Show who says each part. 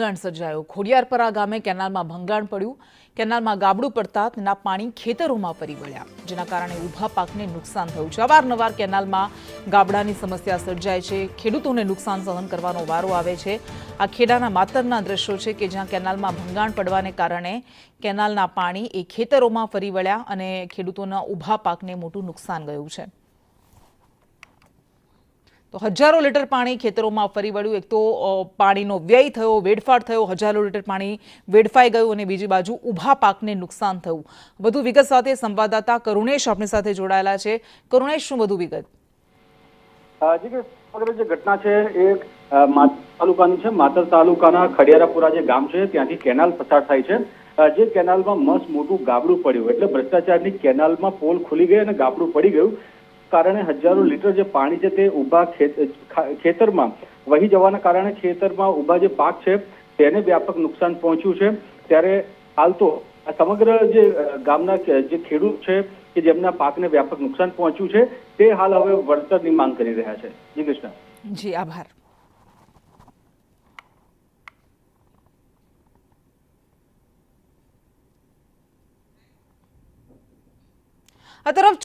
Speaker 1: ભંગાણ સર્જાયું। ખોડિયારપરા ગામે કેનાલમાં ભંગાણ પડ્યું। કેનાલમાં ગાબડું પડતા તેના પાણી ખેતરોમાં ફરી વળ્યા, જેના કારણે ઊભા પાકને નુકસાન થયું છે। અવારનવાર કેનાલમાં ગાબડાની સમસ્યા સર્જાય છે। ખેડૂતોને નુકસાન સહન કરવાનો વારો આવે છે। આ ખેડાના માતરના દ્રશ્યો છે કે જ્યાં કેનાલમાં ભંગાણ પડવાને કારણે કેનાલના પાણી એ ખેતરોમાં ફરી વળ્યા અને ખેડૂતોના ઊભા પાકને મોટું નુકસાન ગયું છે। તો હજારો લીટર પાણી ખેતરોમાં ફરી વળ્યું। એક તો પાણીનો વ્યય થયો, વેડફાટ થયો, હજારો લીટર પાણી વેડફાઈ ગયું અને બીજી બાજુ ઊભા પાકને નુકસાન થયું। વધુ વિગત સાથે સંવાદદાતા કરુણેશ આપણી સાથે જોડાયેલા છે। કરુણેશ, શું વધુ વિગત?
Speaker 2: જી કે સમગ્ર જે ઘટના છે એ માતર તાલુકાની છે। માતર તાલુકાના ખડિયારાપુરા જે ગામ છે ત્યાંથી કેનાલ પસાર થાય છે। જે કેનાલમાં મસ્ત મોટું ગાબડું પડ્યું, એટલે ભ્રષ્ટાચારની કેનાલમાં પોલ ખુલી ગઈ અને ગાબડું પડી ગયું, કારણે હજારો લીટર જે પાણી છે તે ઊભા ખેતરમાં વહી જવાના કારણે ખેતરમાં ઊભા જે પાક છે તેને વ્યાપક નુકસાન પહોંચ્યું છે। ત્યારે હાલ તો આ સમગ્ર જે ગામના જે ખેડૂત છે કે જેમના પાકને વ્યાપક નુકસાન પહોંચ્યું છે તે હાલ હવે વળતરની માંગ કરી રહ્યા છે। જી કૃષ્ણ।
Speaker 1: જી, આભાર। આ તરફ